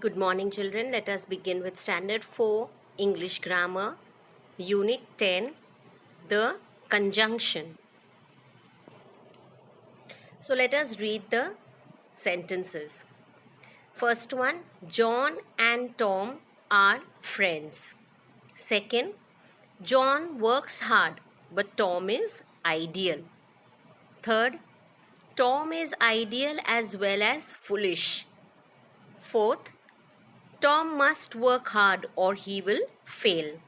Good morning, children. Let us begin with Standard 4 English Grammar, Unit 10, the conjunction. So, let us read the sentences. First one, John and Tom are friends. Second, John works hard, but Tom is ideal. Third, Tom is ideal as well as foolish. Fourth, Tom must work hard or he will fail.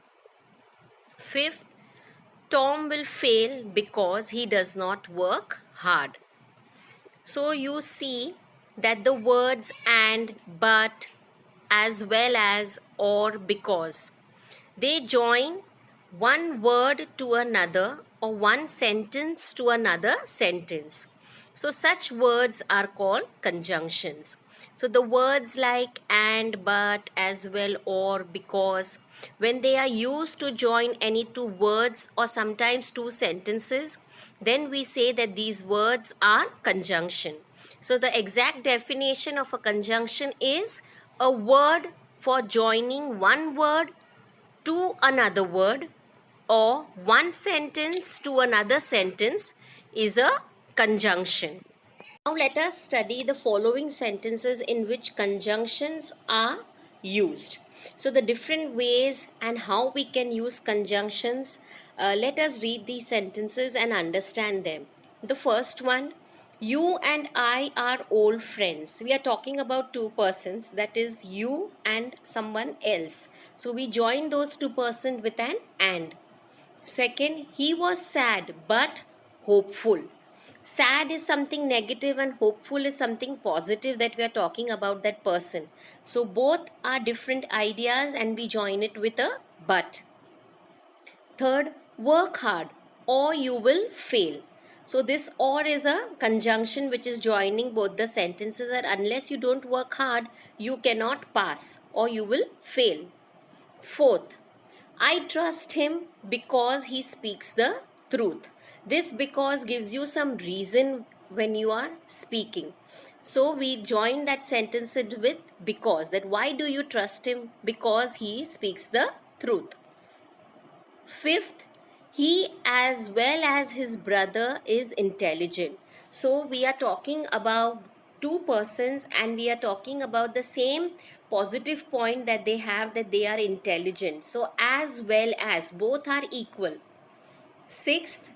Fifth, Tom will fail because he does not work hard. So you see that the words and, but, as well as, or, because, they join one word to another or one sentence to another sentence. So such words are called conjunctions. So the words like and, but, as well, or, because, when they are used to join any two words or sometimes two sentences, then we say that these words are conjunction. So the exact definition of a conjunction is a word for joining one word to another word or one sentence to another sentence is a conjunction. Now let us study the following sentences in which conjunctions are used. So the different ways and how we can use conjunctions, let us read these sentences and understand them. The first one, you and I are old friends. We are talking about two persons, that is you and someone else. So we join those two persons with an and. Second, he was sad but hopeful. Sad is something negative and hopeful is something positive that we are talking about that person. So both are different ideas and we join it with a but. Third, work hard or you will fail. So this or is a conjunction which is joining both the sentences, that unless you don't work hard, you cannot pass or you will fail. Fourth, I trust him because he speaks the truth. This because gives you some reason when you are speaking. So we join that sentence with because, that why do you trust him? Because he speaks the truth. Fifth, he as well as his brother is intelligent. So we are talking about two persons and we are talking about the same positive point that they have, that they are intelligent. So as well as, both are equal. Sixth,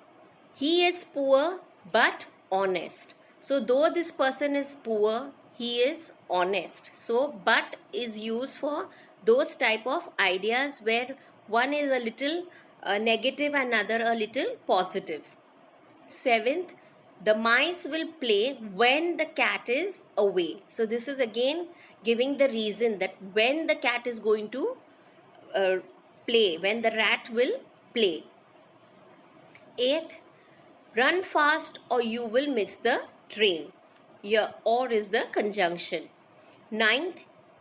he is poor but honest. So though this person is poor, he is honest. So but is used for those type of ideas where one is a little negative and another a little positive. Seventh, the mice will play when the cat is away. So this is again giving the reason that when the cat is going to play, when the rat will play. Eighth, run fast or you will miss the train. Here, or is the conjunction. Ninth,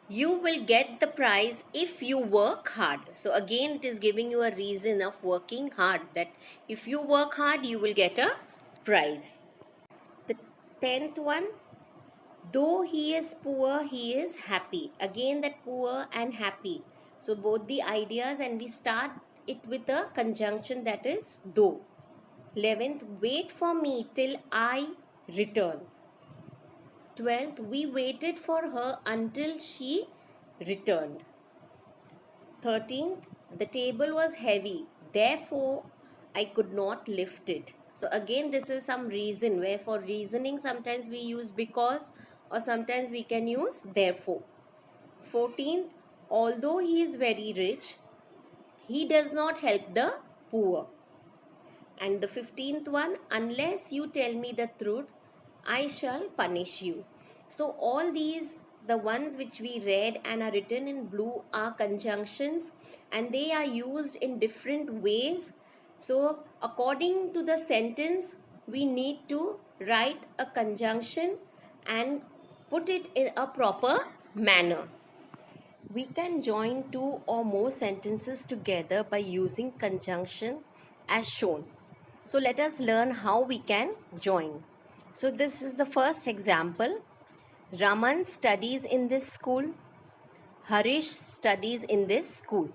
you will get the prize if you work hard. So again, it is giving you a reason of working hard, that if you work hard, you will get a prize. The 10th one, though he is poor, he is happy. Again, that poor and happy. So both the ideas, and we start it with a conjunction, that is though. 11th, wait for me till I return. 12th, we waited for her until she returned. 13th, the table was heavy, therefore I could not lift it. So again, this is some reason, where for reasoning sometimes we use because or sometimes we can use therefore. 14th, although he is very rich, he does not help the poor. And the 15th one, unless you tell me the truth, I shall punish you. So all these, the ones which we read and are written in blue, are conjunctions and they are used in different ways. So according to the sentence, we need to write a conjunction and put it in a proper manner. We can join two or more sentences together by using conjunction as shown. So let us learn how we can join. So this is the first example. Raman studies in this school. Harish studies in this school.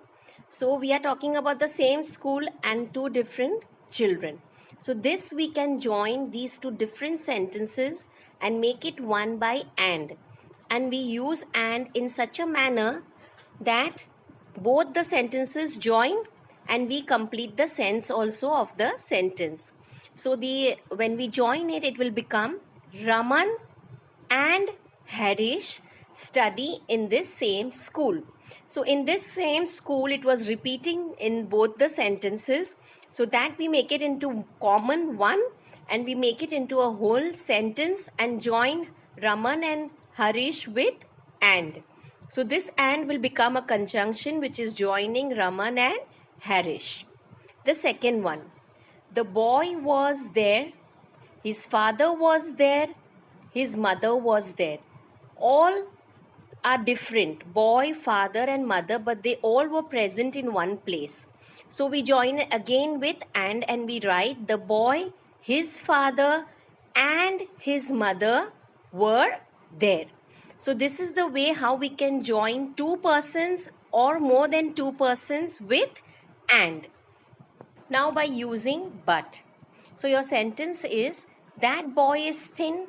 So we are talking about the same school and two different children. So this we can join these two different sentences and make it one by and. And we use and in such a manner that both the sentences join and we complete the sense also of the sentence. So when we join it, it will become Raman and Harish study in this same school. So in this same school, it was repeating in both the sentences, so that we make it into common one and we make it into a whole sentence and join Raman and Harish with and. So this and will become a conjunction which is joining Raman and Harish. The second one, the boy was there, his father was there, his mother was there. All are different, boy, father and mother, but they all were present in one place. So we join again with and we write the boy, his father and his mother were there. So this is the way how we can join two persons or more than two persons with and. Now by using but. So your sentence is, that boy is thin,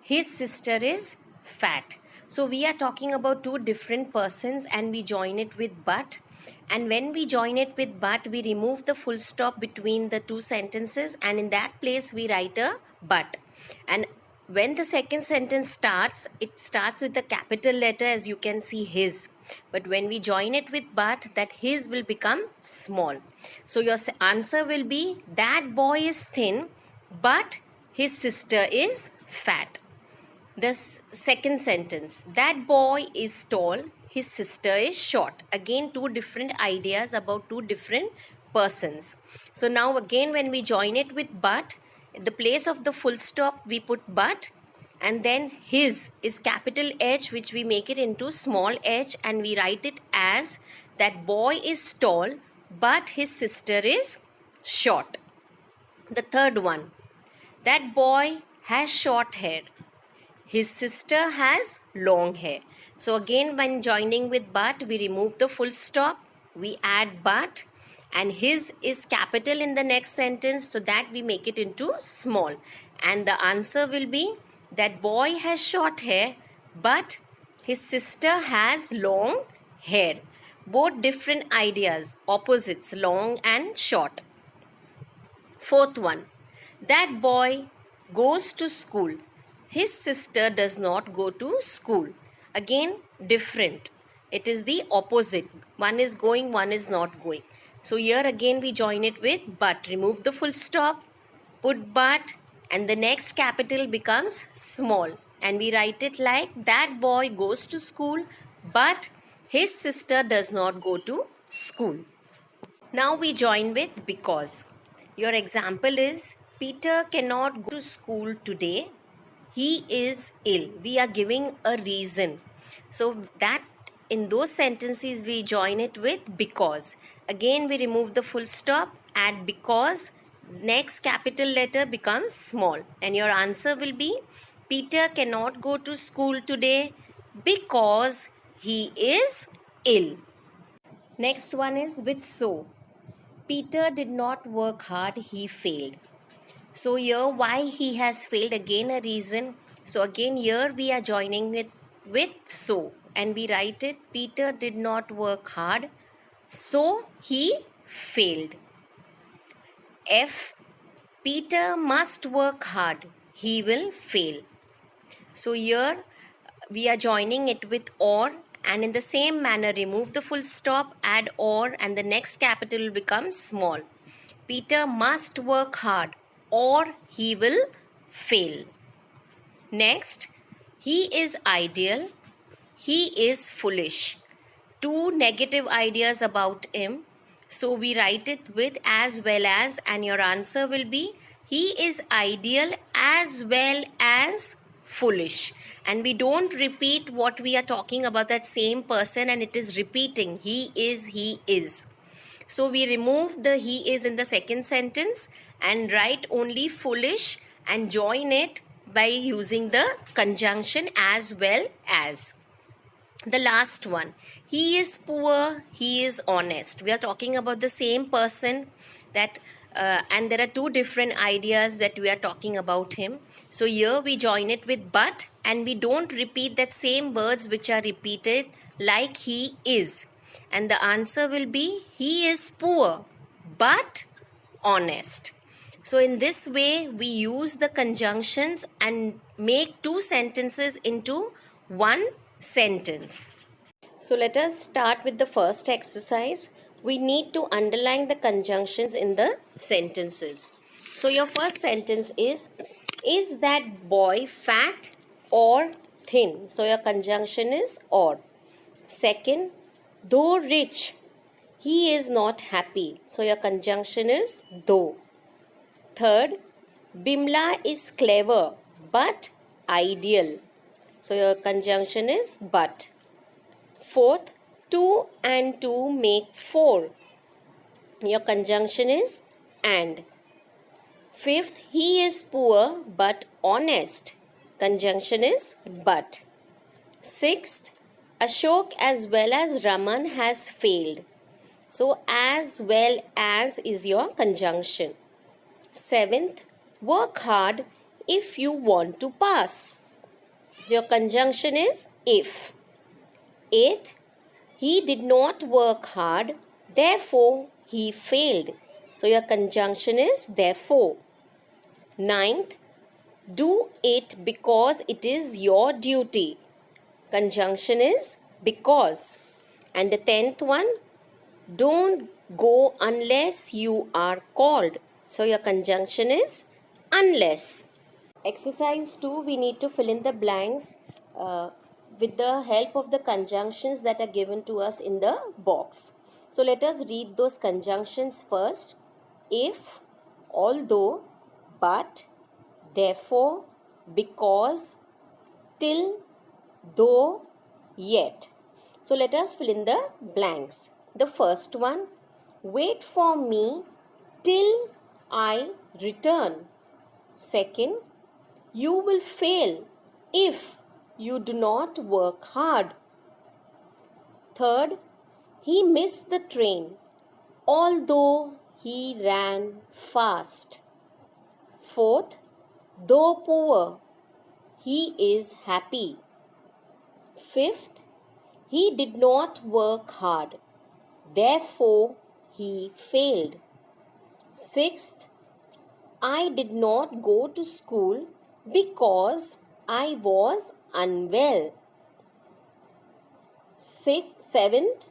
his sister is fat. So we are talking about two different persons and we join it with but. And when we join it with but, we remove the full stop between the two sentences and in that place we write a but. And when the second sentence starts, it starts with the capital letter, as you can see, his. But when we join it with but, that his will become small. So your answer will be, that boy is thin, but his sister is fat. The second sentence, that boy is tall, his sister is short. Again, two different ideas about two different persons. So now again, when we join it with but, in the place of the full stop we put but, and then his is capital H, which we make it into small h and we write it as, that boy is tall but his sister is short. The third one, that boy has short hair, his sister has long hair. So again, when joining with but, we remove the full stop, we add but, and his is capital in the next sentence, so that we make it into small. And the answer will be, that boy has short hair, but his sister has long hair. Both different ideas, opposites, long and short. Fourth one, that boy goes to school, his sister does not go to school. Again, different. It is the opposite. One is going, one is not going. So here again we join it with but. Remove the full stop, put but, and the next capital becomes small. And we write it like, that boy goes to school, but his sister does not go to school. Now we join with because. Your example is, Peter cannot go to school today, he is ill. We are giving a reason. So that in those sentences we join it with because. Again we remove the full stop, add because, next capital letter becomes small. And your answer will be, Peter cannot go to school today because he is ill. Next one is with so. Peter did not work hard, he failed. So here why he has failed, again a reason. So again here we are joining it with so and we write it, Peter did not work hard, so he failed. F, Peter must work hard, he will fail. So here we are joining it with or, and in the same manner remove the full stop, add or, and the next capital will become small. Peter must work hard or he will fail. Next, he is ideal, he is foolish. Two negative ideas about him. So we write it with as well as, and your answer will be, he is ideal as well as foolish. And we don't repeat what we are talking about, that same person, and it is repeating, he is. So we remove the he is in the second sentence and write only foolish and join it by using the conjunction as well as. The last one, he is poor, he is honest. We are talking about the same person that and there are two different ideas that we are talking about him. So here we join it with but, and we don't repeat that same words which are repeated like he is. And the answer will be he is poor but honest. So in this way we use the conjunctions and make two sentences into one sentence. So let us start with the first exercise. We need to underline the conjunctions in the sentences. So your first sentence is that boy fat or thin? So your conjunction is or. Second, though rich, he is not happy. So your conjunction is though. Third, Bimla is clever but ideal. So your conjunction is but. Fourth, 2 and 2 make 4. Your conjunction is and. Fifth, he is poor but honest. Conjunction is but. Sixth, Ashok as well as Raman has failed. So as well as is your conjunction. Seventh, work hard if you want to pass. Your conjunction is if. Eighth, he did not work hard, therefore he failed. So your conjunction is therefore. Ninth, do it because it is your duty. Conjunction is because. And the 10th one, don't go unless you are called. So your conjunction is unless. Exercise 2, we need to fill in the blanks with the help of the conjunctions that are given to us in the box. So let us read those conjunctions first. If, although, but, therefore, because, till, though, yet. So let us fill in the blanks. The first one, wait for me till I return. Second, you will fail if you do not work hard. Third, he missed the train although he ran fast. Fourth, though poor, he is happy. Fifth, he did not work hard, therefore he failed. Sixth, I did not go to school because I was unwell. Seventh,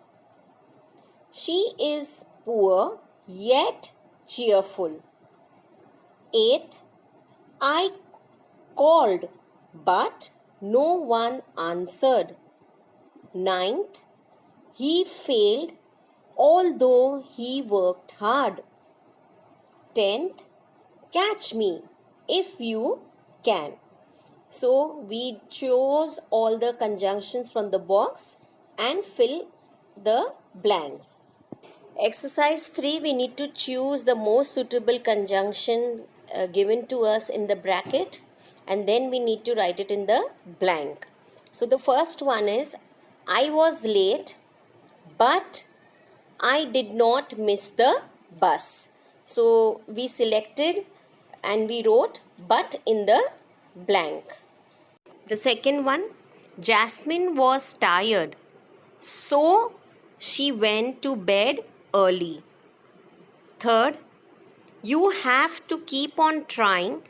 she is poor yet cheerful. Eighth, I called but no one answered. Ninth, he failed although he worked hard. 10th, catch me if you can. So we chose all the conjunctions from the box and fill the blanks. Exercise 3, we need to choose the most suitable conjunction given to us in the bracket, and then we need to write it in the blank. So the first one is, I was late but I did not miss the bus. So we selected and we wrote but in the blank. The second one, Jasmine was tired, so she went to bed early. Third, you have to keep on trying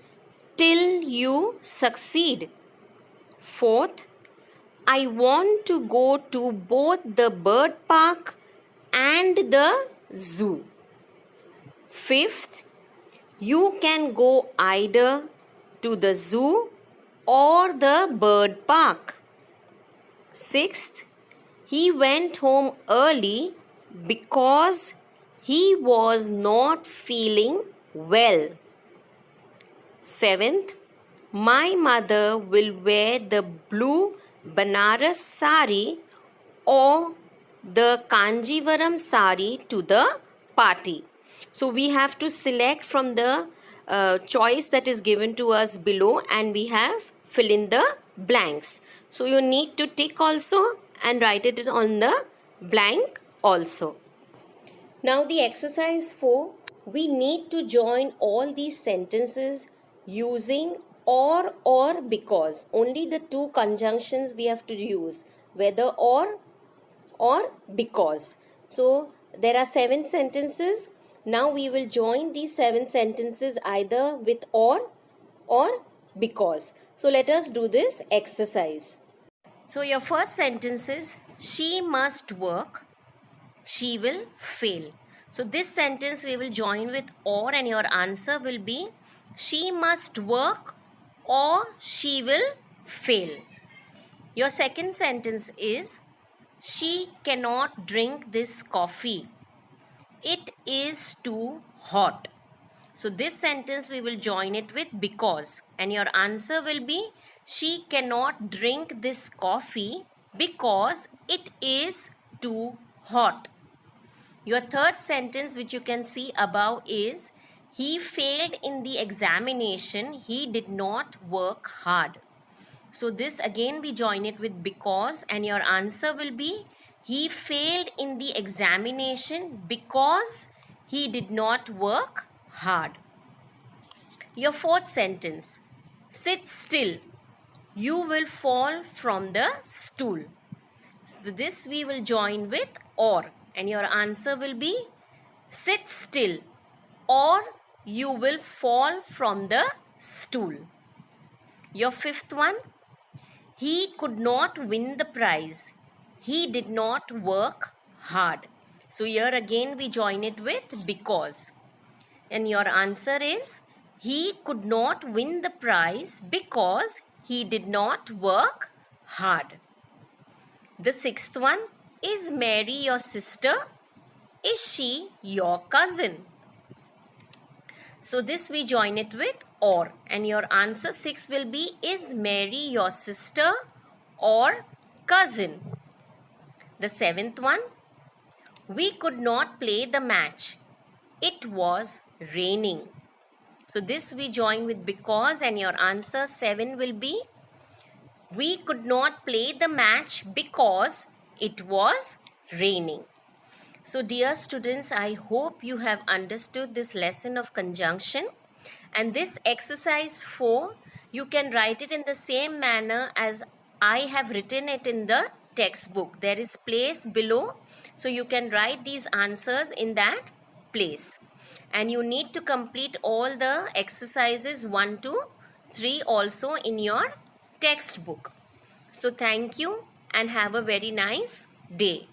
till you succeed. Fourth, I want to go to both the bird park and the zoo. Fifth, you can go either to the zoo or the bird park. Sixth, he went home early because he was not feeling well. Seventh, my mother will wear the blue Banaras sari or the Kanjivaram sari to the party. So we have to select from the choice that is given to us below, and we have fill in the blanks. So you need to tick also and write it on the blank also. Now the exercise 4, we need to join all these sentences using or because. Only the two conjunctions we have to use, whether or because. So there are 7 sentences. Now we will join these 7 sentences either with or because. So let us do this exercise. So your first sentence is, she must work, she will fail. So this sentence we will join with or, and your answer will be, she must work or she will fail. Your second sentence is, she cannot drink this coffee, it is too hot. So this sentence we will join it with because, and your answer will be, she cannot drink this coffee because it is too hot. Your third sentence, which you can see above, is, he failed in the examination, he did not work hard. So this again we join it with because, and your answer will be, he failed in the examination because he did not work hard. Your fourth sentence, sit still, you will fall from the stool. So this we will join with or, and your answer will be, sit still or you will fall from the stool. Your fifth one, he could not win the prize, he did not work hard. So here again we join it with because, and your answer is, he could not win the prize because he did not work hard. The sixth one, is Mary your sister? Is she your cousin? So this we join it with or, and your answer 6 will be, is Mary your sister or cousin? The seventh one, we could not play the match, it was raining. So this we join with because, and your answer 7 will be, we could not play the match because it was raining. So dear students, I hope you have understood this lesson of conjunction, and this exercise 4, you can write it in the same manner as I have written it in the textbook. There is place below, so you can write these answers in that place. And you need to complete all the exercises 1 to 3 also in your textbook. So thank you and have a very nice day.